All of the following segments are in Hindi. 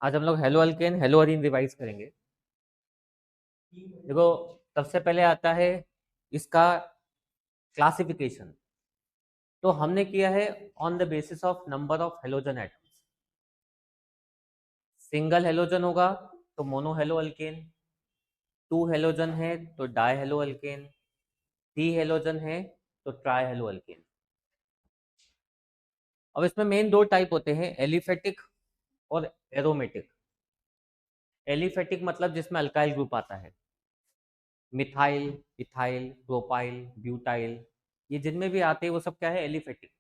आज हम लोग hello alkane hello Areen revise करेंगे। देखो, सबसे पहले आता है इसका क्लासिफिकेशन। तो हमने किया है on the basis of number of halogen atoms. Single halogen होगा तो mono halo alkane, two halogen है तो di halo alkane, three halogen है तो ट्राई हेलो अल्केन। अब इसमें मेन दो टाइप होते हैं, एलिफेटिक और एरोमेटिक। एलिफेटिक मतलब जिसमें अल्काइल ग्रुप आता है, मिथाइल, इथाइल, प्रोपाइल, ब्यूटाइल, ये जिनमें भी आते हैं वो सब क्या है, एलिफेटिक।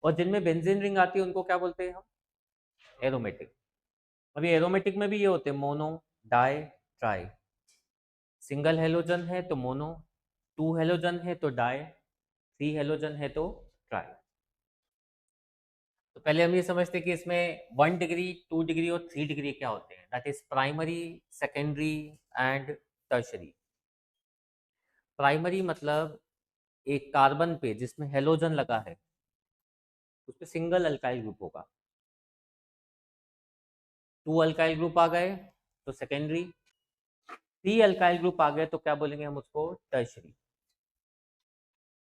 और जिनमें बेंजीन रिंग आती है उनको क्या बोलते हैं हम, एरोमेटिक। अभी एरोमेटिक में भी ये होते हैं mono, di, tri. Single halogen है तो मोनो, टू हेलोजन है तो डाई, थ्री हेलोजन है तो ट्राई। तो पहले हम ये समझते हैं कि इसमें 1 डिग्री, 2 डिग्री और 3 डिग्री क्या होते हैं, that is primary, secondary and tertiary. Primary मतलब एक कार्बन पे जिसमें हेलोजन लगा है उस पर सिंगल अल्काइल ग्रुप होगा। टू अल्काइल ग्रुप आ गए तो सेकेंडरी, थ्री अल्काइल ग्रुप आ गए तो क्या बोलेंगे हम उसको, टर्शरी।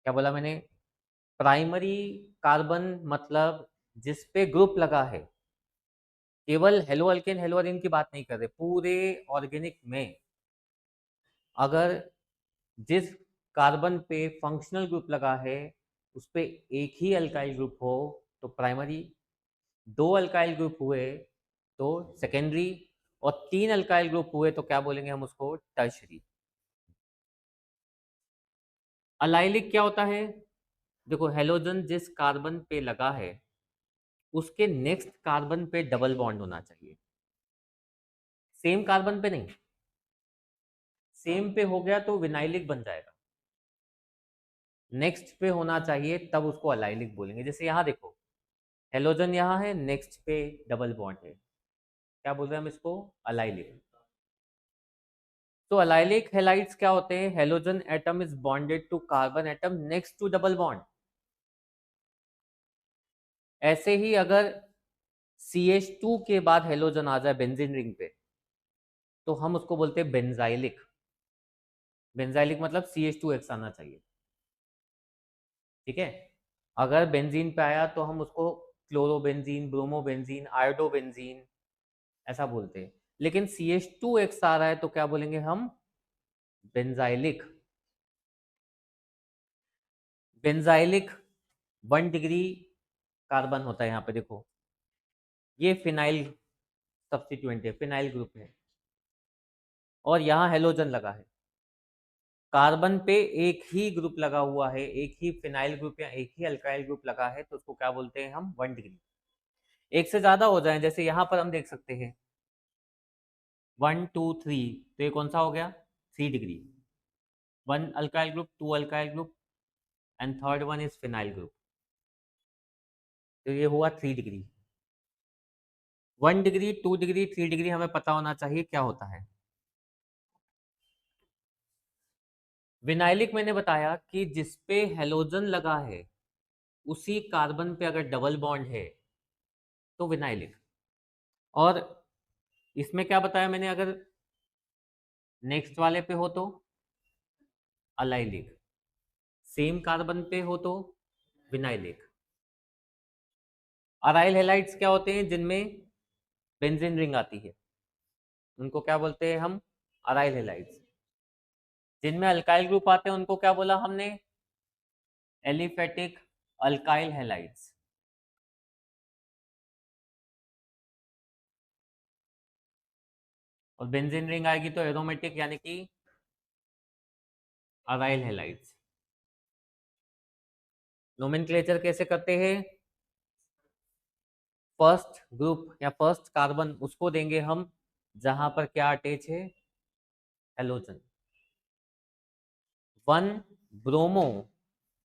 क्या बोला मैंने, प्राइमरी कार्बन मतलब जिस पे ग्रुप लगा है, केवल हेलो अल्केन हेलो अरीन की बात नहीं कर रहे, पूरे ऑर्गेनिक में अगर जिस कार्बन पे फंक्शनल ग्रुप लगा है उस पे एक ही अल्काइल ग्रुप हो तो प्राइमरी, दो अल्काइल ग्रुप हुए तो सेकेंडरी, और तीन अल्काइल ग्रुप हुए तो क्या बोलेंगे हम उसको, टर्शरी। अलाइलिक क्या होता है, देखो हेलोजन जिस कार्बन पे लगा है उसके नेक्स्ट कार्बन पे डबल बॉन्ड होना चाहिए, सेम कार्बन पे नहीं। सेम पे हो गया तो विनाइलिक बन जाएगा, नेक्स्ट पे होना चाहिए तब उसको अलाइलिक बोलेंगे। जैसे यहाँ देखो, हेलोजन यहाँ है, नेक्स्ट पे डबल बॉन्ड है, क्या बोल रहे हैं हम इसको, अलाइलिक। तो अलाइलिक हेलाइड्स क्या होते हैं, halogen atom is bonded to carbon atom next to double bond. ऐसे ही अगर CH2 के बाद हेलोजन आ जाए बेंजीन रिंग पे तो हम उसको बोलते हैं बेंजाइलिक। बेंजाइलिक मतलब CH2X आना चाहिए, ठीक है। अगर बेंजीन पे आया तो हम उसको क्लोरोबेंजीन, ब्रोमोबेंजीन, आयोडोबेंजीन ऐसा बोलते हैं। लेकिन CH2X आ रहा है तो क्या बोलेंगे हम, बेंजाइलिक। बेंजाइलिक 1 डिग्री कार्बन होता है, यहाँ पे देखो ये फिनाइल सब्स्टिट्यूएंट है, फिनाइल ग्रुप है, और यहाँ हेलोजन लगा है। कार्बन पे एक ही ग्रुप लगा हुआ है, एक ही फिनाइल ग्रुप या एक ही अल्काइल ग्रुप लगा है तो उसको क्या बोलते हैं हम, 1 डिग्री। एक से ज्यादा हो जाए, जैसे यहाँ पर हम देख सकते हैं 1 2 3, तो ये कौन सा हो गया, 3 degree. One alkyl group, two alkyl group and third one is phenyl group, तो ये हुआ 3 डिग्री। 1 डिग्री, 2 डिग्री, 3 डिग्री हमें पता होना चाहिए क्या होता है। विनाइलिक मैंने बताया कि जिसपे हेलोजन लगा है उसी कार्बन पे अगर डबल बॉन्ड है तो विनाइलिक। और इसमें क्या बताया मैंने, अगर नेक्स्ट वाले पे हो तो अलाइलिक, सेम कार्बन पे हो तो विनाइलिक। अराइल हेलाइड्स क्या होते हैं, जिनमें बेंजीन रिंग आती है उनको क्या बोलते हैं हम, अराइल हेलाइड्स। जिनमें अल्काइल ग्रुप आते हैं उनको क्या बोला हमने, एलिफेटिक अल्काइल हेलाइड्स। और बेंजीन रिंग आएगी तो एरोमेटिक यानी कि अराइल हेलाइड्स। नोमेनक्लेचर कैसे करते हैं, फर्स्ट ग्रुप या फर्स्ट कार्बन उसको देंगे हम जहां पर क्या अटैच है, हेलोजन। 1 ब्रोमो,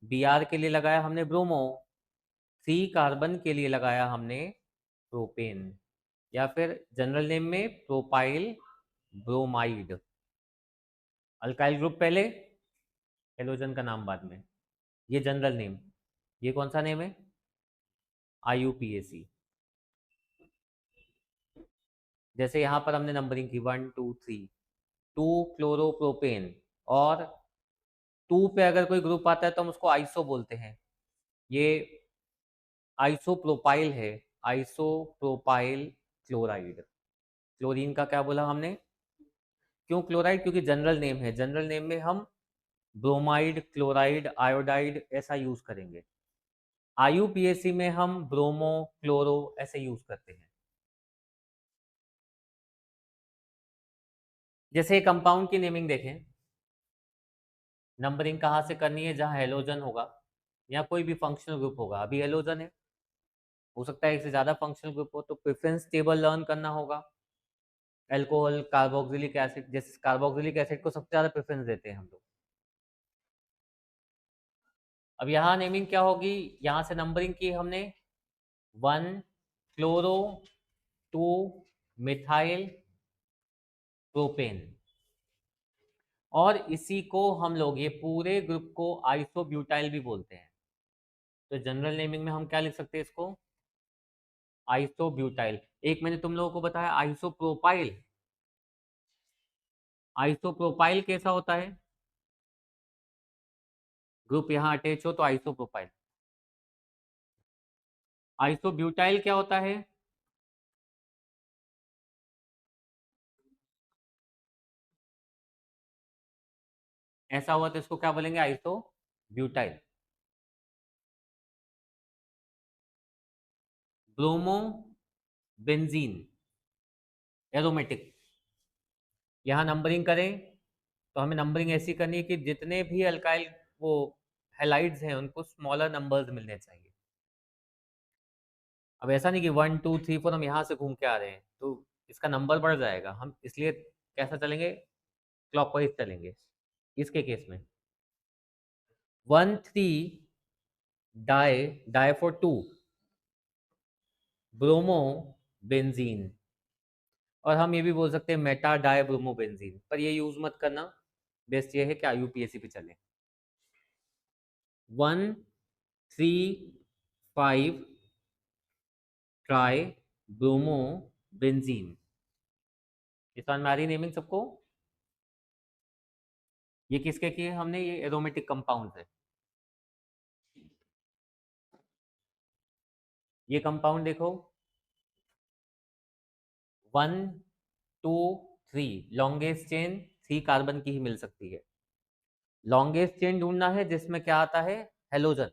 Br के लिए लगाया हमने ब्रोमो, 3 कार्बन के लिए लगाया हमने प्रोपेन, या फिर जनरल नेम में प्रोपाइल ब्रोमाइड। अल्काइल ग्रुप पहले, हेलोजन का नाम बाद में, ये जनरल नेम। ये कौन सा नेम है, IUPAC। जैसे यहाँ पर हमने नंबरिंग की 1 2 3, 2 क्लोरोप्रोपेन, और 2 पे अगर कोई ग्रुप आता है तो हम उसको आइसो बोलते हैं। ये आइसोप्रोपाइल है, आइसोप्रोपाइल क्लोराइड। क्लोरीन का क्या बोला हमने? क्यों क्लोराइड? क्योंकि जनरल नेम है, जनरल नेम में हम ब्रोमाइड, क्लोराइड, आयोडाइड ऐसा यूज करेंगे। IUPAC में हम ब्रोमो, क्लोरो ऐसे यूज करते हैं। जैसे कंपाउंड की नेमिंग देखें, नंबरिंग कहाँ से करनी है? जहाँ हेलोजन होगा या कोई भी फंक्शनल ग्रुप होगा। अभी हेलोजन है, हो सकता है एक से ज्यादा फंक्शनल ग्रुप हो, तो प्रेफरेंस टेबल लर्न करना होगा। अल्कोहल, कार्बोक्सिलिक एसिड, जैसे कार्बोक्सिलिक एसिड को सबसे ज्यादा प्रेफरेंस देते हैं हम लोग। अब यहाँ नेमिंग क्या होगी? यहाँ से नंबरिंग की हमने 1 क्लोरो, 2 मिथाइल प्रोपेन, और इसी को हम लोग ये पूरे ग्रुप को आइसोब्यूटाइल भी बोलते हैं। तो जनरल नेमिंग में हम क्या लिख सकते हैं इसको? आइसोब्यूटाइल। एक मैंने तुम लोगों को बताया आइसोप्रोपाइल। आइसोप्रोपाइल कैसा होता है? ग्रुप यहाँ अटैच हो तो आइसोप्रोपाइल। आइसोब्यूटाइल क्या होता है? ऐसा हुआ तो इसको क्या बोलेंगे? आइसोब्यूटाइल। Bromo benzene aromatic. यहाँ नंबरिंग करें तो हमें नंबरिंग ऐसी करनी है कि जितने भी अल्काइल वो हैलाइड्स हैं उनको स्मॉलर नंबर्स मिलने चाहिए। अब ऐसा नहीं कि 1 2 3 4 हम यहाँ से घूम के आ रहे हैं तो इसका नंबर बढ़ जाएगा। हम इसलिए कैसा चलेंगे? क्लॉकवाइज चलेंगे। इसके केस में 1 3 di, di four 2, bromo benzene, और हम ये भी बोल सकते हैं मेटा डाई ब्रोमो बेंजीन, पर ये यूज मत करना। बेस्ट ये है कि IUPAC पे चले। 1 3 5 ट्राई ब्रोमो बेंजीन। इस बार में आ रही नेमिंग सबको? ये किसके किए हमने? ये एरोमेटिक कंपाउंड है। ये कंपाउंड देखो 1 2 3, लॉन्गेस्ट चेन 3 कार्बन की ही मिल सकती है। लॉन्गेस्ट चेन ढूंढना है जिसमें क्या आता है? हेलोजन।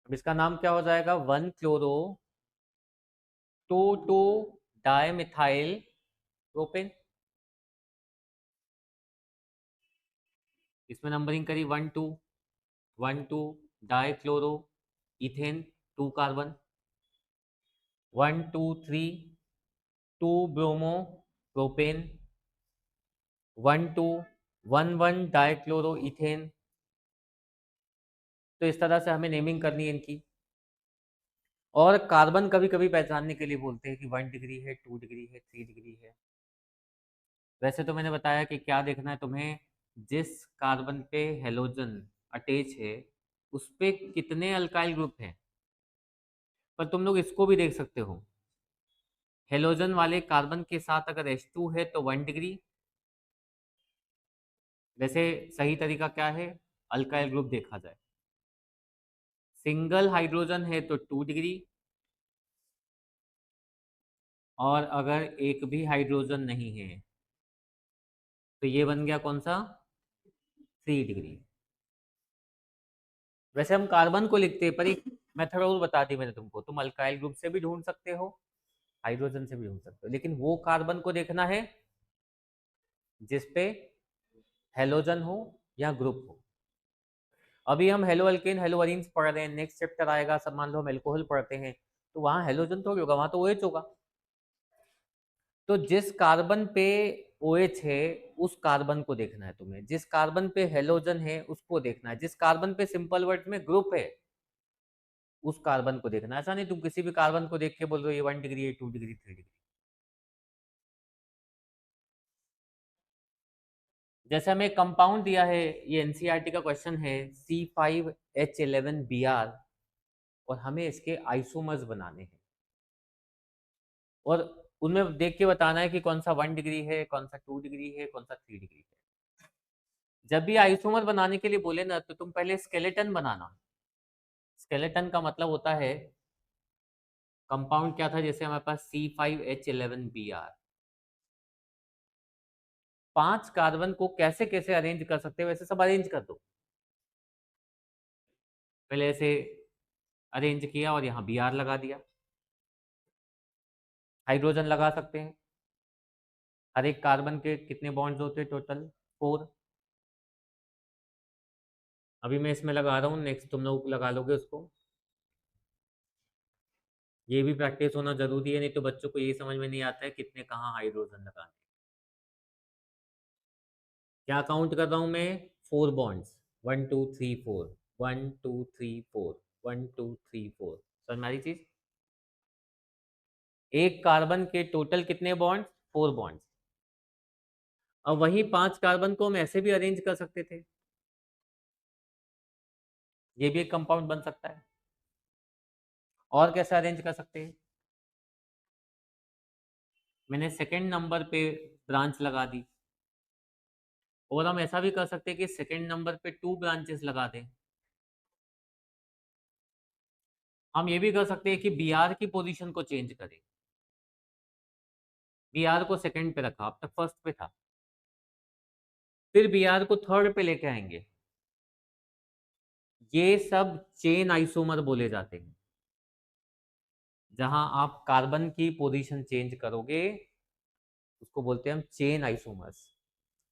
अब इसका नाम क्या हो जाएगा? 1 क्लोरो, 2 2 डाई मिथाइल प्रोपेन। इसमें नंबरिंग करी 1 2, 1 2 die chloro ethane 2 carbon, 1 2 3 2 bromo propane, 1 2 1 1 die chloro ethane. तो इस तरह से हमें नेमिंग करनी है इनकी। और कार्बन कभी कभी पहचानने के लिए बोलते हैं कि 1 डिग्री है, 2 डिग्री है, 3 डिग्री है। वैसे तो मैंने बताया कि क्या देखना है तुम्हें? जिस कार्बन पे हेलोजन अटैच है उस पे कितने अल्काइल ग्रुप हैं। पर तुम लोग इसको भी देख सकते हो, हेलोजन वाले कार्बन के साथ अगर H2 है तो 1 डिग्री। वैसे सही तरीका क्या है? अल्काइल ग्रुप देखा जाए। सिंगल हाइड्रोजन है तो 2 डिग्री, और अगर एक भी हाइड्रोजन नहीं है तो ये बन गया कौन सा? 3 डिग्री। वैसे हम कार्बन को लिखते हैं, पर एक मेथड और बता दी मैंने तुमको, तुम अल्काइल ग्रुप से भी ढूंढ सकते हो, हाइड्रोजन से भी ढूंढ सकते हो, लेकिन वो कार्बन को देखना है जिसपे हेलोजन हो या ग्रुप हो। अभी हम हेलो अल्केन, हेलो अरीन्स पढ़ रहे हैं, नेक्स्ट चैप्टर आएगा, सब मान लो हम एल्कोहल पढ़ते हैं, तो वहां हेलोजन तो होगा, वहां तो OH होगा। तो जिस कार्बन पे OH है उस कार्बन को देखना है तुम्हें, जिस कार्बन पे हेलोजन है उसको देखना है, जिस कार्बन पे सिंपल वर्ड में ग्रुप है उस कार्बन को देखना है। ऐसा नहीं तुम किसी भी कार्बन को देख के बोल रहे हो ये 1 डिग्री है, 2 डिग्री, 3 डिग्री। जैसे हमें एक कंपाउंड दिया है, ये NCERT का क्वेश्चन है, C5H11Br, और हमें इसके आइसोमर्स बनाने हैं, और उनमें देख के बताना है कि कौन सा 1 डिग्री है, कौन सा 2 डिग्री है, कौन सा 3 डिग्री है। जब भी आइसोमर बनाने के लिए बोले ना तो तुम पहले स्केलेटन बनाना। स्केलेटन का मतलब होता है कंपाउंड क्या था, जैसे हमारे पास C5H11Br, 5 कार्बन को कैसे कैसे अरेंज कर सकते हो वैसे सब अरेंज कर दो। पहले ऐसे अरेंज किया और यहाँ Br लगा दिया। हाइड्रोजन लगा सकते हैं। हर एक कार्बन के कितने बॉन्ड्स होते हैं टोटल? 4। अभी मैं इसमें लगा रहा हूँ, नेक्स्ट तुम लोग लगा लोगे उसको। ये भी प्रैक्टिस होना जरूरी है, नहीं तो बच्चों को ये समझ में नहीं आता है कितने कहाँ हाइड्रोजन लगाने। क्या काउंट कर रहा हूँ मैं? 4 बॉन्ड्स, 1 2 3 4, 1 2 3 4, 1 2 3 4। समझ में आ रही चीज? एक कार्बन के टोटल कितने बॉन्ड्स? 4 बॉन्ड्स। अब वही 5 कार्बन को हम ऐसे भी अरेंज कर सकते थे, ये भी एक कंपाउंड बन सकता है। और कैसे अरेंज कर सकते हैं? मैंने सेकंड नंबर पे ब्रांच लगा दी, और हम ऐसा भी कर सकते हैं कि सेकंड नंबर पे 2 ब्रांचेस लगा दें। हम ये भी कर सकते हैं कि Br की पोजीशन को चेंज करें। Br को सेकंड पे रखा, अब तक फर्स्ट पे था, फिर Br को थर्ड पे लेके आएंगे। ये सब चेन आइसोमर बोले जाते हैं। जहां आप कार्बन की पोजीशन चेंज करोगे उसको बोलते हैं हम चेन आइसोमर्स।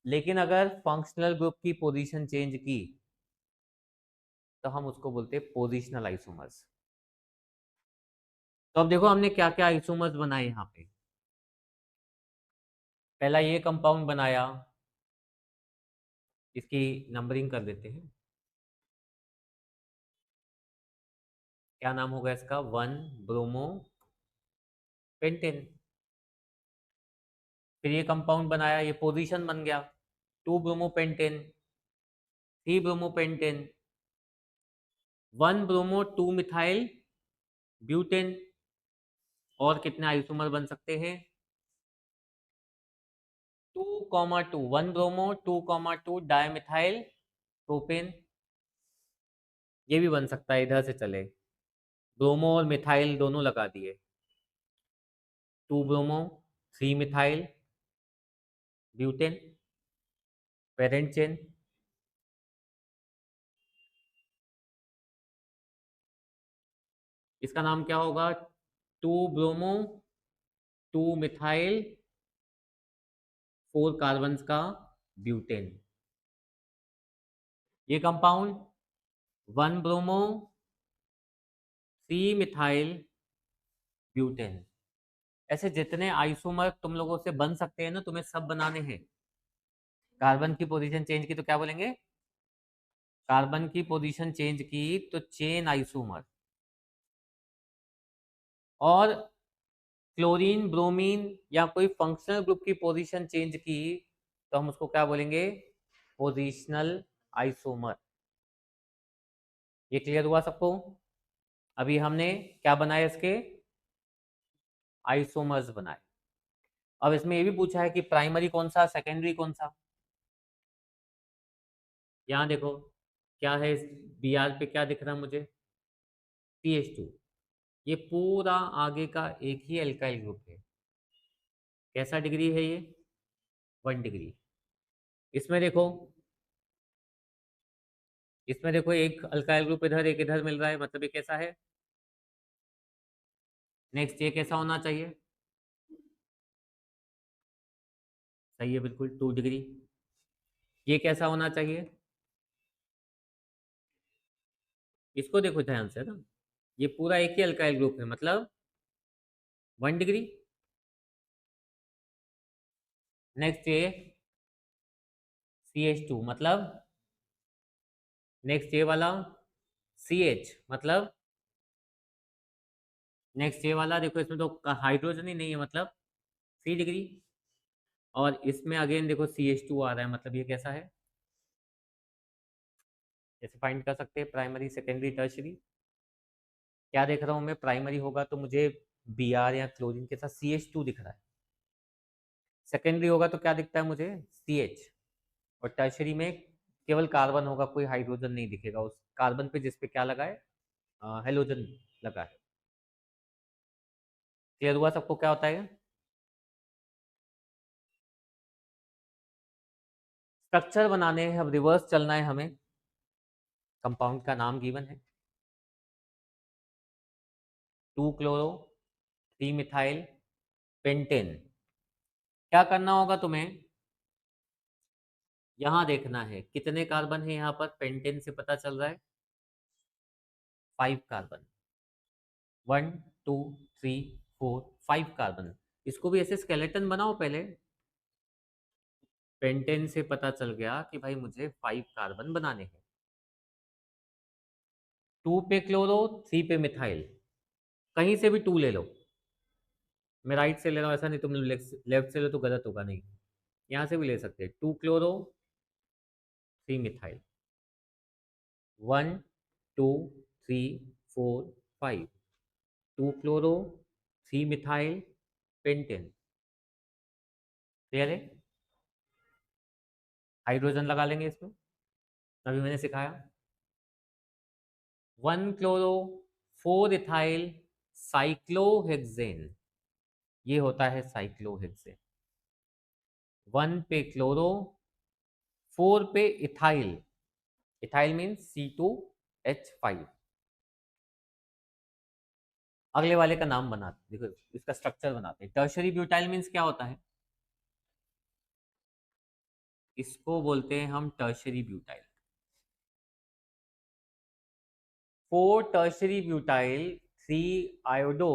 लेकिन अगर फंक्शनल ग्रुप की पोजीशन चेंज की तो हम उसको बोलते हैं पोजिशनल आइसोमर्स। तो अब देखो हमने क्या क्या आइसोमर्स बनाए यहाँ पे। पहला ये कंपाउंड बनाया, इसकी नंबरिंग कर देते हैं। क्या नाम होगा इसका? 1 ब्रोमो पेंटेन। फिर ये कंपाउंड बनाया, ये पोजीशन बन गया, 2 bromo pentane, 3 bromo pentane, 1 bromo 2 methyl butane. और कितने आइसोमर बन सकते हैं? 2,2, 1 ब्रोमो 2,2 डायमिथाइल प्रोपेन। ये भी बन सकता है, इधर से चले, ब्रोमो और मिथाइल दोनों लगा दिए, 2 bromo 3 methyl butane, parent chain. इसका नाम क्या होगा? 2 ब्रोमो 2 मिथाइल 4 कार्बन का ब्यूटेन। ये कंपाउंड 1 ब्रोमो 3 मिथाइल ब्यूटेन। ऐसे जितने आइसोमर तुम लोगों से बन सकते हैं ना, तुम्हें सब बनाने हैं। कार्बन की पोजीशन चेंज की तो क्या बोलेंगे? कार्बन की पोजीशन चेंज की तो चेन आइसोमर। और क्लोरीन ब्रोमीन या कोई फंक्शनल ग्रुप की पोजीशन चेंज की तो हम उसको क्या बोलेंगे? Positional isomer. ये क्लियर हुआ सबको? अभी हमने क्या बनाए? इसके आइसोमर्स बनाए। अब इसमें ये भी पूछा है कि प्राइमरी कौन सा, सेकेंडरी कौन सा। यहाँ देखो क्या है, Br पे क्या दिख रहा है मुझे? CH2। ये पूरा आगे का एक ही एल्काइल ग्रुप है। कैसा डिग्री है ये? 1 डिग्री। इसमें देखो, इसमें देखो एक अल्काइल ग्रुप इधर एक इधर मिल रहा है, मतलब ये कैसा है? नेक्स्ट ये कैसा होना चाहिए? सही है बिल्कुल, 2 डिग्री। ये कैसा होना चाहिए? इसको देखो ध्यान से ना, ये पूरा एक ही अल्काइल ग्रुप है, मतलब 1 डिग्री। नेक्स्ट ये CH2 मतलब, नेक्स्ट ये वाला CH मतलब, नेक्स्ट ये वाला देखो इसमें तो हाइड्रोजन ही नहीं है, मतलब 3 डिग्री। और इसमें अगेन देखो CH2 आ रहा है, मतलब ये कैसा है? कैसे फाइंड कर सकते हैं प्राइमरी सेकेंडरी टर्शरी? क्या देख रहा हूँ मैं? प्राइमरी होगा तो मुझे Br या क्लोरीन के साथ CH2 दिख रहा है। सेकेंडरी होगा तो क्या दिखता है मुझे, CH। और टर्शरी में केवल कार्बन होगा, कोई हाइड्रोजन नहीं दिखेगा उस कार्बन पे जिस पे क्या लगा है, हेलोजन लगा है। क्लियर हुआ सबको क्या होता है? स्ट्रक्चर बनाने हैं, अब रिवर्स चलना है हमें। कंपाउंड का नाम गिवन है 2-क्लोरो 3-मिथाइल पेंटेन। क्या करना होगा तुम्हें, यहां देखना है कितने कार्बन है, यहां पर पेंटेन से पता चल रहा है 5 कार्बन। 1 2 3 4 5 कार्बन। इसको भी ऐसे स्केलेटन बनाओ पहले। पेंटेन से पता चल गया कि भाई मुझे 5 कार्बन बनाने हैं। 2 पे क्लोरो 3 पे मिथाइल, कहीं से भी 2 ले लो। मैं राइट से ले रहा हूँ, ऐसा नहीं तुम लेफ्ट से लो तो गलत होगा, नहीं यहाँ से भी ले सकते हैं। 2 chloro 3 methyl, 1 2 3 4 5, 2 chloro 3 methyl pentane. Clear है? हाइड्रोजन लगा लेंगे इसमें, अभी मैंने सिखाया। 1 क्लोरो 4 इथाइल साइक्लोहेक्सेन, ये होता है साइक्लोहेक्सेन। 1 पे क्लोरो 4 पे इथाइल, इथाइल मीन्स C2H5। अगले वाले का नाम बनाते, देखो इसका स्ट्रक्चर बनाते हैं। टर्शरी ब्यूटाइल मीन्स क्या होता है, इसको बोलते हैं हम tertiary butyl. 4 tertiary butyl 3 iodo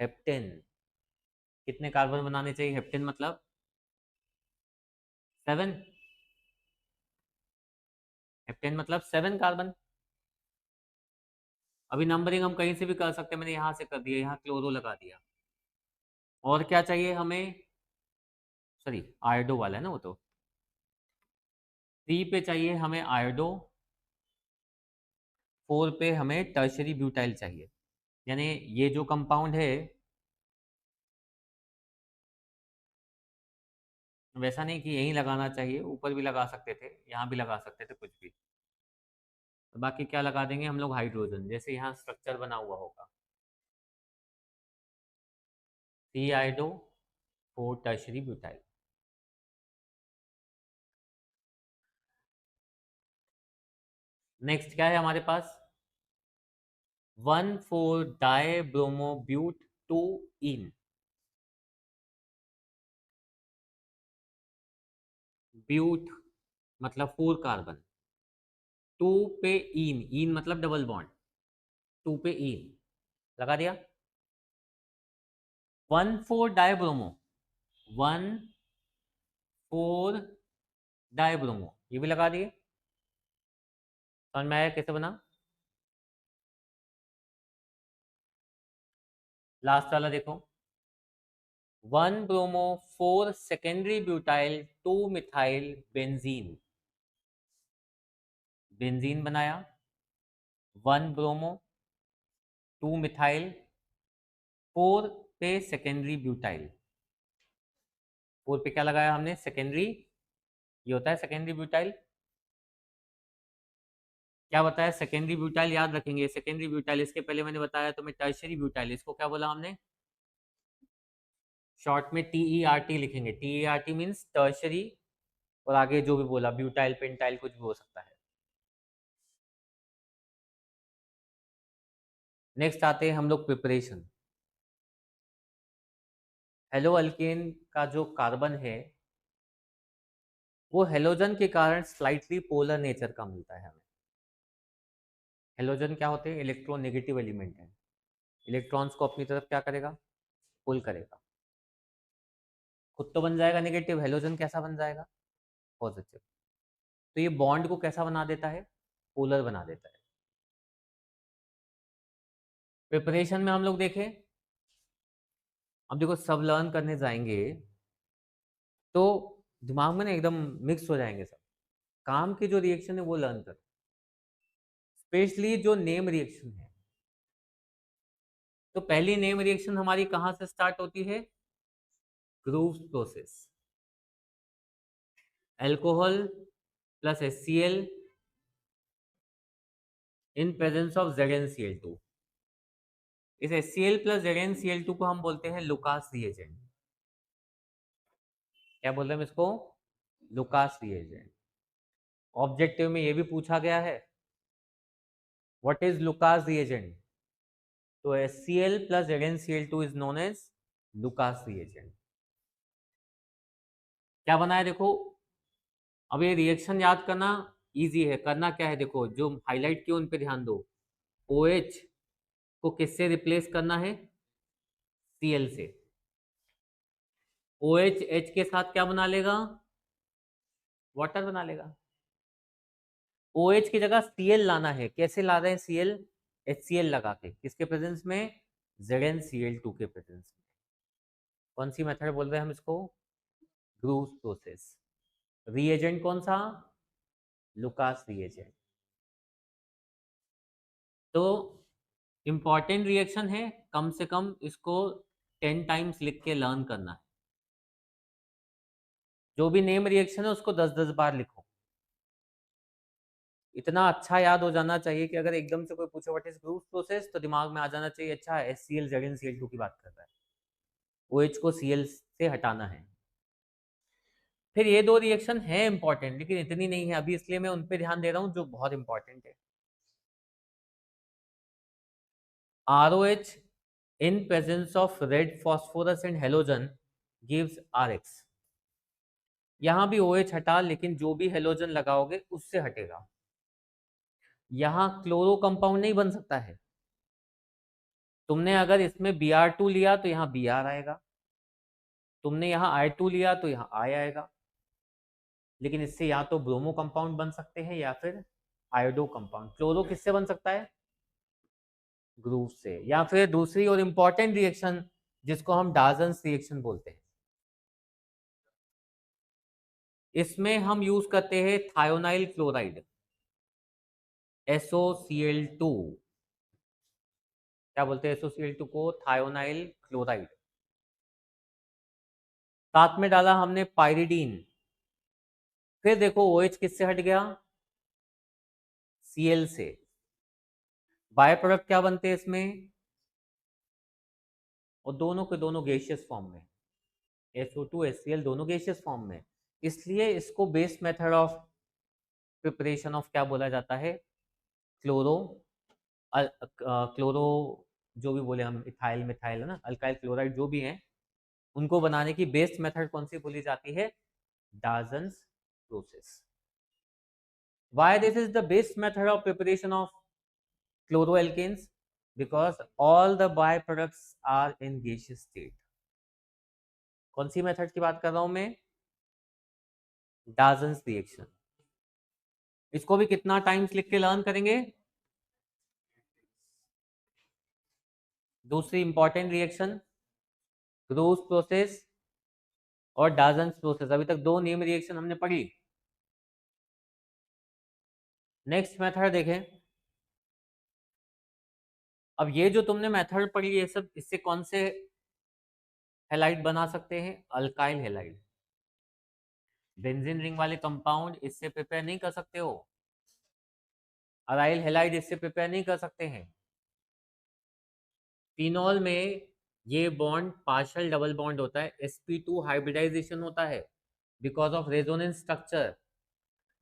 heptane. कितने कार्बन बनाने चाहिए, हेप्टेन मतलब 7। हेप्टेन मतलब 7 कार्बन। अभी नंबरिंग हम कहीं से भी कर सकते हैं, मैंने यहां से कर दिया, यहाँ क्लोरो लगा दिया। और क्या चाहिए हमें, सॉरी आयोडो वाला है ना वो, तो 3 पे चाहिए हमें आयोडो, 4 पे हमें टर्शरी ब्यूटाइल चाहिए। यानी ये जो कंपाउंड है, वैसा नहीं कि यहीं लगाना चाहिए, ऊपर भी लगा सकते थे, यहाँ भी लगा सकते थे, कुछ भी। तो बाकी क्या लगा देंगे हम लोग, हाइड्रोजन, जैसे यहाँ स्ट्रक्चर बना हुआ होगा। 3 आयोडो 4 टर्शरी ब्यूटाइल। नेक्स्ट क्या है हमारे पास, 1,4 डाई ब्रोमो ब्यूट 2 इन। ब्यूट मतलब 4 कार्बन, 2 पे इन, इन मतलब डबल बॉन्ड, 2 पे इन लगा दिया। 1,4 डाई ब्रोमो, 1,4 डाई ब्रोमो, ये भी लगा दिए। समझ में आया कैसे बना? लास्ट वाला देखो, 1 bromo 4 secondary butyl 2 methyl benzene. Benzene बनाया, 1 ब्रोमो 2 मिथाइल 4 पे सेकेंडरी ब्यूटाइल। 4 पे क्या लगाया हमने, सेकेंडरी, ये होता है सेकेंडरी ब्यूटाइल। क्या बताया, सेकेंडरी ब्यूटाइल याद रखेंगे, सेकेंडरी ब्यूटाइल, इसके पहले मैंने बताया तुम्हें टर्शरी ब्यूटाइल, इसको क्या बोला हमने, शॉर्ट में TERT लिखेंगे। TERT मीन्स टर्शरी, और आगे जो भी बोला ब्यूटाइल पेंटाइल कुछ भी हो सकता है। नेक्स्ट आते हैं हम लोग प्रिपरेशन। हेलो अल्केन का जो कार्बन है वो हेलोजन के कारण स्लाइटली पोलर नेचर का मिलता है हमें। हेलोजन क्या होते हैं, इलेक्ट्रॉन नेगेटिव एलिमेंट है, इलेक्ट्रॉन्स को अपनी तरफ क्या करेगा, पुल करेगा। खुद तो बन जाएगा नेगेटिव, हेलोजन कैसा बन जाएगा, पॉजिटिव। तो ये बॉन्ड को कैसा बना देता है, पोलर बना देता है। प्रिपरेशन में हम लोग देखें, अब देखो सब लर्न करने जाएंगे तो दिमाग में ना एकदम मिक्स हो जाएंगे सब। काम की जो रिएक्शन है वो लर्न करो, स्पेशली जो नेम रिएक्शन है। तो पहली नेम रिएक्शन हमारी कहां से स्टार्ट होती है? Grove's process. Alcohol plus HCl in presence of ZnCl2। इस HCl प्लस ZnCl2 को हम बोलते हैं लुकास रिएजेंट। क्या बोलते हैं हम इसको? Lucas reagent. ऑब्जेक्टिव में ये भी पूछा गया है, व्हाट इज लुकास रिएजेंट? तो HCl प्लस ZnCl2 is known as Lucas reagent. क्या बना है देखो, अब ये रिएक्शन याद करना इजी है। करना क्या है देखो, जो हाईलाइट किया उन पे ध्यान दो। OH को किससे रिप्लेस करना है? Cl से। OH H के साथ क्या बना लेगा? वाटर बना लेगा। OH की जगह Cl लाना है। कैसे ला रहे हैं Cl? HCl लगा के। किसके प्रेजेंस में? ZnCl2 के प्रेजेंस में। कौन सी मेथड बोल रहे हैं हम इसको? Grooves process. रिएजेंट कौन सा? Lucas reagent. तो इंपॉर्टेंट रिएक्शन है, कम से कम इसको 10 टाइम्स लिख के लर्न करना है। जो भी नेम रिएक्शन है उसको 10-10 बार लिखो। इतना अच्छा याद हो जाना चाहिए कि अगर एकदम से कोई पूछे व्हाट इज ग्रूव्स प्रोसेस तो दिमाग में आ जाना चाहिए, अच्छा HCl ZnCl2 की बात कर रहा है, OH को Cl से हटाना है। फिर ये दो रिएक्शन है इंपॉर्टेंट, लेकिन इतनी नहीं है अभी, इसलिए मैं उन पे ध्यान दे रहा हूं जो बहुत इंपॉर्टेंट है। ROH in presence of red phosphorus and halogen gives RX। यहां भी OH हटा, लेकिन जो भी हेलोजन लगाओगे उससे हटेगा। यहां क्लोरो कंपाउंड नहीं बन सकता है। तुमने अगर इसमें Br2 लिया तो यहाँ Br आएगा, तुमने यहाँ I2 लिया तो यहाँ I आएगा, लेकिन इससे या तो ब्रोमो कंपाउंड बन सकते हैं या फिर आयोडो कंपाउंड। क्लोरो किससे बन सकता है? ग्रूव से। या फिर दूसरी और इंपॉर्टेंट रिएक्शन जिसको हम डाजन्स रिएक्शन बोलते हैं, इसमें हम यूज करते हैं थायोनाइल क्लोराइड SOCl2। क्या बोलते हैं SOCl2 को? Thionyl chloride. साथ में डाला हमने पायरिडीन। फिर देखो OH किससे हट गया? Cl से। बाय प्रोडक्ट क्या बनते हैं इसमें? और दोनों के दोनों गैसियस फॉर्म में, SO2 HCl दोनों गैसियस फॉर्म में। इसलिए इसको base method of preparation of क्या बोला जाता है? क्लोरो क्लोरो जो भी बोले हम, इथाइल मिथाइल है ना, अल्काइल क्लोराइड जो भी हैं, उनको बनाने की बेस्ट मेथड कौन सी बोली जाती है? डाजन्स process. Why this is the best method of preparation of chloroalkanes? Because all the byproducts are in gaseous state। कौन सी मेथड की बात कर रहा हूं मैं? डाजन्स रिएक्शन। इसको भी कितना टाइम्स लिख के लर्न करेंगे? दूसरी इंपॉर्टेंट रिएक्शन ग्रूव्स प्रोसेस और डाजन्स प्रोसेस। अभी तक दो नेम रिएक्शन हमने पढ़ी। नेक्स्ट मेथड देखें। अब ये जो तुमने मेथड पढ़ी ये सब, इससे कौन से हैलाइड बना सकते हैं? Alkyl halide. बेंजीन रिंग वाले कंपाउंड इससे प्रिपेयर नहीं कर सकते हो। अराइल हैलाइड इससे प्रिपेयर नहीं कर सकते हैं। फिनॉल में ये बॉन्ड पार्शियल डबल बॉन्ड होता है, sp2 हाइब्रिडाइजेशन होता है because of resonance structure.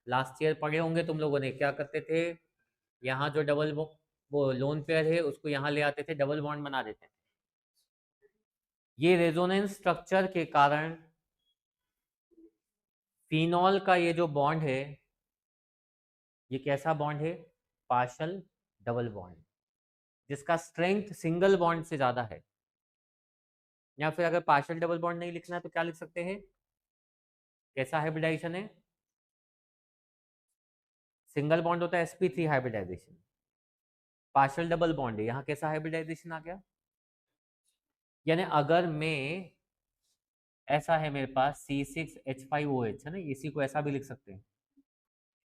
Last year पढ़े होंगे तुम लोगों ने, क्या करते थे, यहाँ जो डबल वो लोन पेयर है उसको यहाँ ले आते थे, डबल बॉन्ड बना देते थे। ये रेजोनेंस स्ट्रक्चर के कारण फिनॉल का ये जो बॉन्ड है, ये कैसा बॉन्ड है? पार्शियल डबल बॉन्ड, जिसका स्ट्रेंथ सिंगल बॉन्ड से ज्यादा है। या फिर अगर पार्शियल डबल बॉन्ड नहीं लिखना है तो क्या लिख सकते हैं? कैसा हाइब्रिडाइजेशन है? सिंगल बॉन्ड होता है sp3 hybridisation, partial double bond है, यहाँ कैसा हाइब्रिडाइजेशन आ गया? यानी अगर मैं, ऐसा है मेरे पास C6H5OH है ना, इसी को ऐसा भी लिख सकते हैं।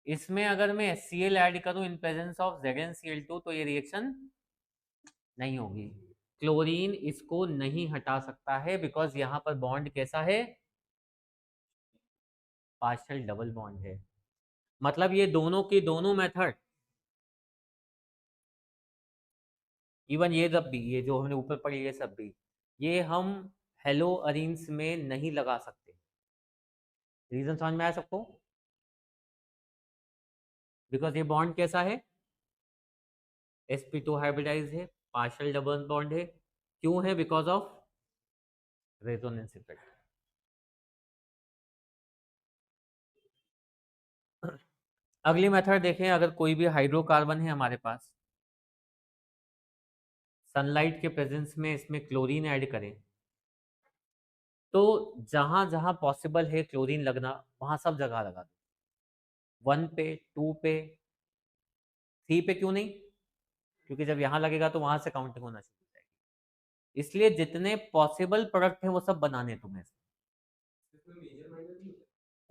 इसमें अगर मैं HCl ऐड करूं इन प्रेजेंस ऑफ ZnCl2 तो ये रिएक्शन नहीं होगी, क्लोरीन इसको नहीं हटा सकता है बिकॉज यहां पर बॉन्ड कैसा है, पार्शियल डबल बॉन्ड है। मतलब ये दोनों के दोनों मेथड, इवन ये सब भी, ये जो हमने ऊपर पढ़ी ये सब भी, ये हम हेलो अरीन्स में नहीं लगा सकते। रीजन समझ में आया सबको? बिकॉज ये बॉन्ड कैसा है, sp2 हाइब्रिडाइज है, पार्शियल डबल बॉन्ड है। क्यों है? Because of resonance effect. अगली मेथड देखें, अगर कोई भी हाइड्रोकार्बन है हमारे पास, सनलाइट के प्रेजेंस में इसमें क्लोरीन ऐड करें, तो जहां जहां पॉसिबल है क्लोरीन लगना वहां सब जगह लगा दो। 1 पे, 2 पे, 3 पे क्यों नहीं? क्योंकि जब यहां लगेगा तो वहां से काउंटिंग होना शुरू हो जाएगी। इसलिए जितने पॉसिबल प्रोडक्ट हैं वो सब बनाने तुम्हें।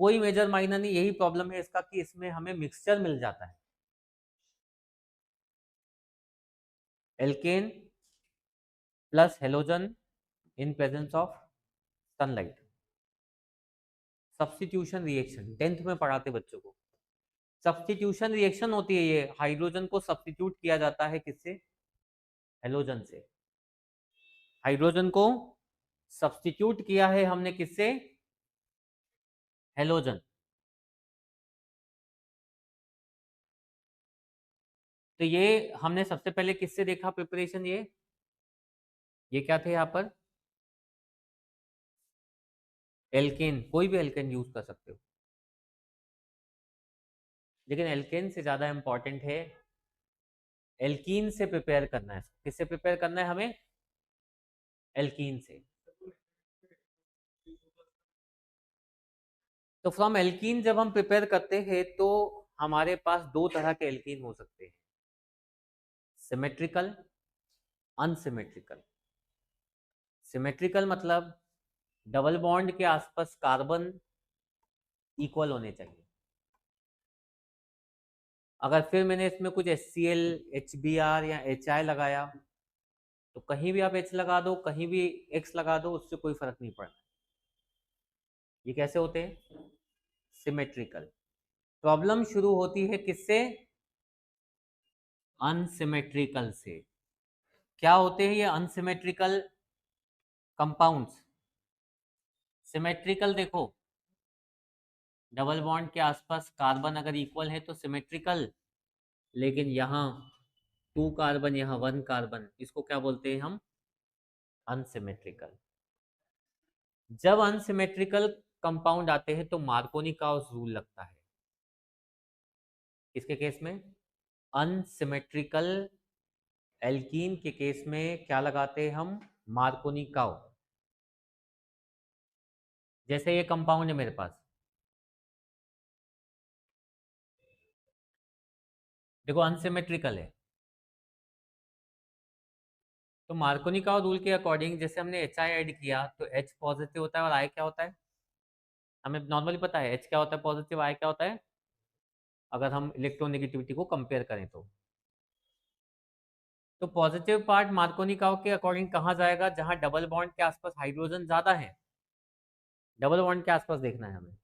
कोई मेजर माइनर नहीं, यही प्रॉब्लम है इसका कि इसमें हमें मिक्सचर मिल जाता है। Alkane plus halogen in presence of sunlight, substitution reaction 10th में पढ़ाते बच्चों को। सब्स्टिट्यूशन रिएक्शन होती है, ये हाइड्रोजन को सब्स्टिट्यूट किया जाता है किससे? हेलोजन से। हाइड्रोजन को सब्स्टिट्यूट किया है हमने किससे? हेलोजन। तो ये हमने सबसे पहले किससे देखा प्रिपरेशन? ये क्या थे यहाँ पर? एल्केन, कोई भी एल्केन यूज कर सकते हो, लेकिन एल्केन से ज्यादा इंपॉर्टेंट है एल्कीन से प्रिपेयर करना है। किससे प्रिपेयर करना है हमें? एल्कीन से। तो फ्रॉम एल्कीन जब हम प्रिपेयर करते हैं तो हमारे पास दो तरह के एल्कीन हो सकते हैं, सिमेट्रिकल, अनसिमेट्रिकल। सिमेट्रिकल मतलब डबल बॉन्ड के आसपास कार्बन इक्वल होने चाहिए। अगर फिर मैंने इसमें कुछ HCl, HBr या HI लगाया तो कहीं भी आप H लगा दो, कहीं भी X लगा दो, उससे कोई फर्क नहीं पड़ता। ये कैसे होते हैं? सिमेट्रिकल। प्रॉब्लम शुरू होती है किससे? अनसिमेट्रिकल से। क्या होते हैं ये अनसिमेट्रिकल कंपाउंड्स? सिमेट्रिकल देखो, डबल बॉन्ड के आसपास कार्बन अगर इक्वल है तो सिमेट्रिकल, लेकिन यहाँ 2 कार्बन, यहाँ 1 कार्बन, इसको क्या बोलते हैं हम? अनसिमेट्रिकल। जब अनसिमेट्रिकल कंपाउंड आते हैं तो मार्कोनी काउस रूल लगता है। किसके केस में? अनसिमेट्रिकल एल्कीन के केस में क्या लगाते हैं हम? Markovnikov cow. जैसे ये कंपाउंड है मेरे पास, देखो अनसिमेट्रिकल है, तो मार्कोनी काउ रूल के अकॉर्डिंग जैसे हमने HI ऐड किया तो H पॉजिटिव होता है और I क्या होता है? हमें नॉर्मली पता है H क्या होता है पॉजिटिव, I क्या होता है, अगर हम इलेक्ट्रोनेगेटिविटी को कंपेयर करें तो पॉजिटिव पार्ट मार्कोनी काउ के अकॉर्डिंग कहाँ जाएगा? जहां डबल बॉन्ड के आसपास हाइड्रोजन ज्यादा है, डबल बॉन्ड के आसपास देखना है हमें।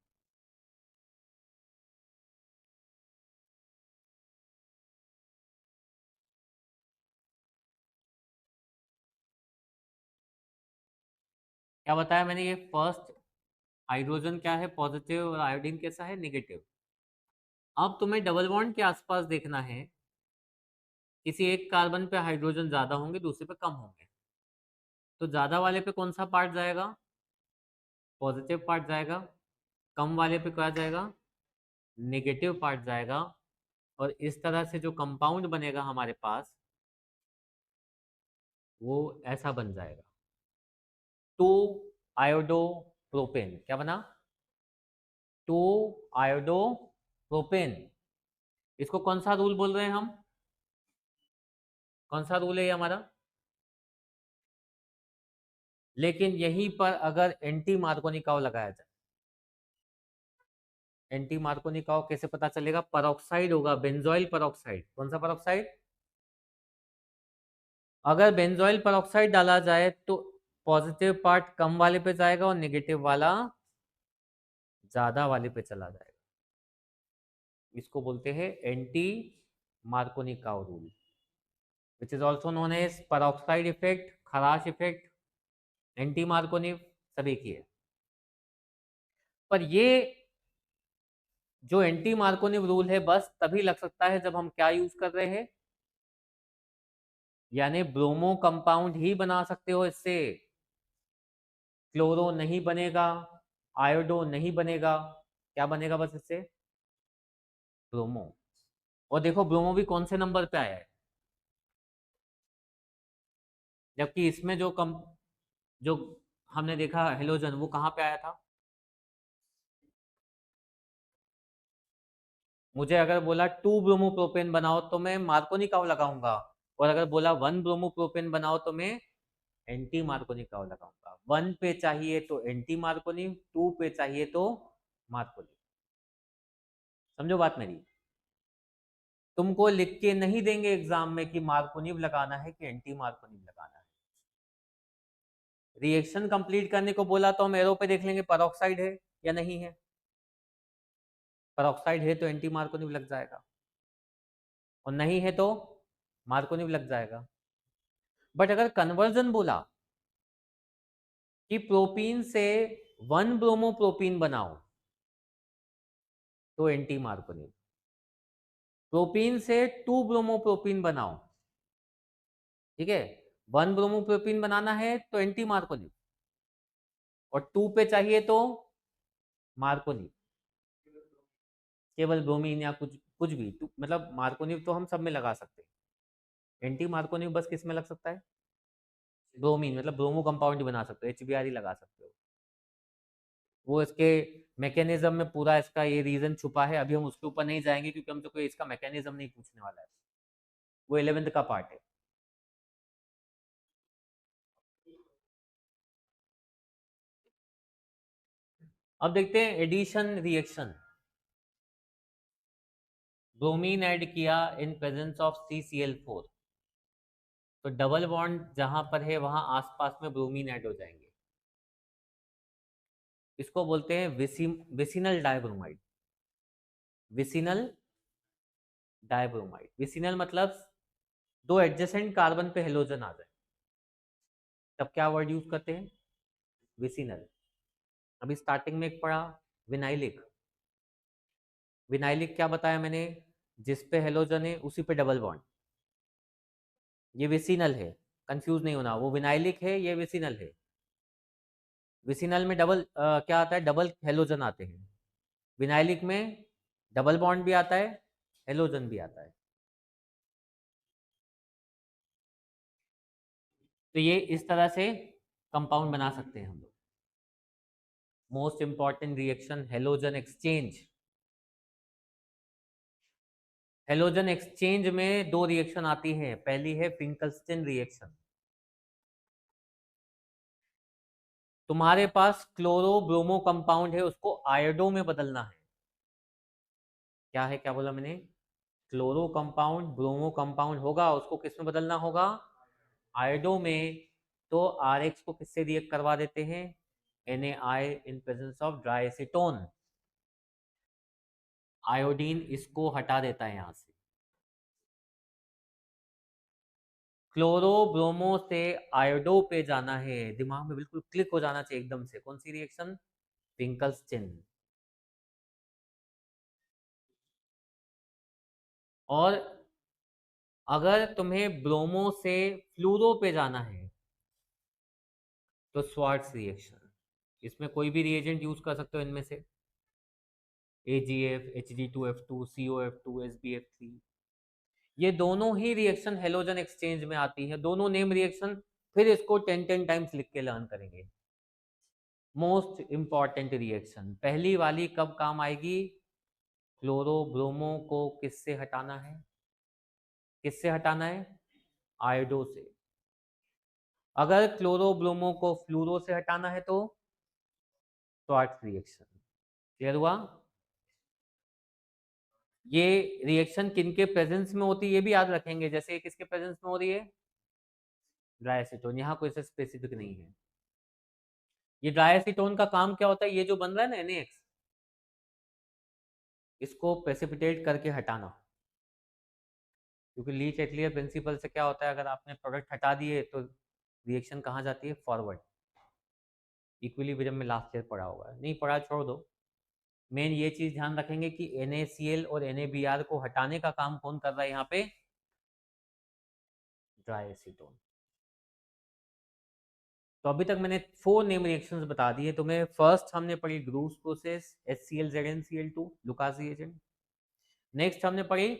क्या बताया मैंने? ये फर्स्ट हाइड्रोजन क्या है? पॉजिटिव, और आयोडीन कैसा है? नेगेटिव। अब तुम्हें डबल बॉन्ड के आसपास देखना है, किसी एक कार्बन पे हाइड्रोजन ज्यादा होंगे, दूसरे पे कम होंगे, तो ज्यादा वाले पे कौन सा पार्ट जाएगा? पॉजिटिव पार्ट जाएगा। कम वाले पे क्या जाएगा? नेगेटिव पार्ट जाएगा। और इस तरह से जो कंपाउंड बनेगा हमारे पास वो ऐसा बन जाएगा, 2 आयोडो प्रोपेन। क्या बना? 2 आयोडो प्रोपेन। इसको कौन सा रूल बोल रहे हैं हम? कौन सा रूल है ये हमारा? लेकिन यहीं पर अगर एंटी मार्कोनिकाव लगाया जाए, एंटी मार्कोनिकाव कैसे पता चलेगा? परऑक्साइड होगा, बेंजोइल परऑक्साइड। कौन सा परऑक्साइड? अगर बेंजोइल पेरोक्साइड डाला जाए तो पॉजिटिव पार्ट कम वाले पे जाएगा और नेगेटिव वाला ज्यादा वाले पे चला जाएगा। इसको बोलते हैं anti Markovnikov rule, which is also known as peroxide effect, Kharasch effect, anti Markovnikov, सभी की है। पर ये जो एंटी मार्कोनिव रूल है बस तभी लग सकता है जब हम क्या यूज कर रहे हैं, यानी ब्रोमो कंपाउंड ही बना सकते हो इससे, क्लोरो नहीं बनेगा, आयोडो नहीं बनेगा, क्या बनेगा बस इससे, ब्रोमो। और देखो ब्रोमो भी कौन से नंबर पे आया है, जबकि इसमें जो हमने देखा हेलोजन वो कहाँ पे आया था। मुझे अगर बोला 2 ब्रोमोप्रोपेन बनाओ तो मैं मार्कोनिकाव लगाऊंगा, और अगर बोला 1 ब्रोमोप्रोपेन बनाओ तो मैं एंटी मार्कोनिकाव लगाऊंगा। 1 पे चाहिए तो एंटी मार्कोनिव, 2 पे चाहिए तो मार्कोनिव। समझो बात मेरी, तुमको लिख के नहीं देंगे एग्जाम में कि मार्कोनिव लगाना है कि एंटी मार्कोनिव लगाना है। रिएक्शन कंप्लीट करने को बोला तो हम एरो पे देख लेंगे पेरोक्साइड है या नहीं है, पेरोक्साइड है तो एंटी मार्कोनिव लग जाएगा, और नहीं है तो मार्कोनिव लग जाएगा। बट अगर कन्वर्जन बोला कि प्रोपीन से 1 ब्रोमोप्रोपीन बनाओ तो एंटी मार्कोनिव, प्रोपीन से 2 ब्रोमोप्रोपीन बनाओ, ठीक है, 1 ब्रोमोप्रोपीन बनाना है तो एंटी मार्कोनिव, और 2 पे चाहिए तो मार्कोनिव, केवल ब्रोमीन या कुछ कुछ भी मतलब मार्कोनिव तो हम सब में लगा सकते हैं, एंटी मार्कोनिव बस किस में लग सकता है, ब्रोमीन, मतलब ब्रोमो कंपाउंड बना सकते हो, HBr ही लगा सकते हो। वो इसके मैकेनिज्म में पूरा इसका ये रीजन छुपा है, अभी हम उसके ऊपर नहीं जाएंगे क्योंकि हमसे कोई इसका मैकेनिज्म नहीं पूछने वाला है, वो 11th का पार्ट है। अब देखते हैं एडिशन रिएक्शन। ब्रोमीन ऐड किया इन प्रेजेंस ऑफ CCl4, तो डबल बॉन्ड जहां पर है वहां आसपास में ब्रोमीन ऐड हो जाएंगे, इसको बोलते हैं विसिनल डायब्रोमाइड। विसिनल डायब्रोमाइड, विसिनल मतलब दो एडजेसेंट कार्बन पे हेलोजन आ जाए तब क्या वर्ड यूज करते हैं, विसिनल। अभी स्टार्टिंग में एक पढ़ा विनाइलिक, विनाइलिक क्या बताया मैंने, जिस पे हेलोजन है उसी पे डबल बॉन्ड, ये विसिनल है, कंफ्यूज नहीं होना, वो विनाइलिक है ये विसिनल है। विसिनल में डबल क्या आता है, डबल हेलोजन आते हैं, विनाइलिक में डबल बॉन्ड भी आता है, हेलोजन भी आता है। तो ये इस तरह से कंपाउंड बना सकते हैं हम लोग। Most important reaction halogen exchange. Halogen exchange में दो रिएक्शन आती हैं, पहली है फिंकलस्टीन रिएक्शन। तुम्हारे पास क्लोरो ब्रोमो कंपाउंड है, उसको आयोडो में बदलना है। क्या है, क्या बोला मैंने, क्लोरो कंपाउंड ब्रोमो कंपाउंड होगा, उसको किस में बदलना होगा, आयोडो में। तो RX को किससे रिएक्ट करवा देते हैं, NaI in presence of dry acetone, iodine इसको हटा देता है यहां से। क्लोरो ब्रोमो से आयोडो पे जाना है, दिमाग में बिल्कुल क्लिक हो जाना चाहिए एकदम से, कौन सी रिएक्शन, फिंकलस्टीन। और अगर तुम्हें ब्रोमो से फ्लूरो पे जाना है तो स्वार्ट्स रिएक्शन, इसमें कोई भी रिएजेंट यूज कर सकते हो इनमें से, AgF, Hd2F2, COF2, SbF3, ये दोनों ही रिएक्शन हेलोजन एक्सचेंज में आती है, दोनों नेम रिएक्शन, फिर इसको 10 टाइम्स लिख के लर्न करेंगे। मोस्ट इंपॉर्टेंट रिएक्शन पहली वाली कब काम आएगी, क्लोरो ब्रोमो को किससे हटाना है, किससे हटाना है, आयोडो से। अगर क्लोरो ब्रोमो को फ्लूरो से हटाना है तो स्वार्ट्स रिएक्शन। क्लियर हुआ। ये रिएक्शन किनके प्रेजेंस में होती है ये भी याद रखेंगे, जैसे किसके प्रेजेंस में हो रही है, ड्राई एसीटोन, यहाँ कोई स्पेसिफिक नहीं है। ये ड्राई एसीटोन का काम क्या होता है, ये जो बन रहा है ना NaX, इसको प्रेसिपिटेट करके हटाना। क्योंकि लीच एटलियर प्रिंसिपल से क्या होता है, अगर आपने प्रोडक्ट हटा दिए तो रिएक्शन कहाँ जाती है, फॉरवर्ड। इक्विलिब्रियम में लास्ट ईयर पढ़ा होगा, नहीं पढ़ा छोड़ दो। मेन ये चीज ध्यान रखेंगे कि NaCl और NaBr को हटाने का काम कौन कर रहा है यहाँ पे, ड्राई एसीटोन। तो अभी तक मैंने 4 नेम रिएक्शंस बता दिए तुम्हें। फर्स्ट हमने पढ़ी Grove's process, HCl-ZnCl2 Lucas reagent. Next हमने पढ़ी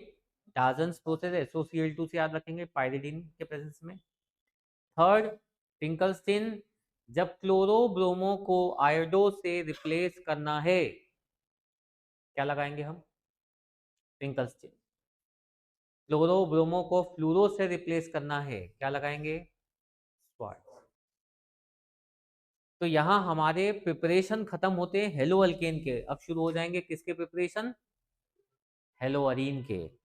डार्जन्स प्रोसेस, SOCl2 से याद रखेंगे, पायरिडीन के प्रेजेंस में। थर्ड फिंकलस्टीन, जब क्लोरोब्रोमो को आयोडो से रिप्लेस करना है, क्या लगाएंगे हम, फिंकलस्टीन। क्लोरोब्रोमो को फ्लूरो से रिप्लेस करना है, क्या लगाएंगे, स्वार्ट्ज। तो यहाँ हमारे प्रिपरेशन खत्म होते हैं हेलो अल्केन के, अब शुरू हो जाएंगे किसके प्रिपरेशन, हेलो अरीन के।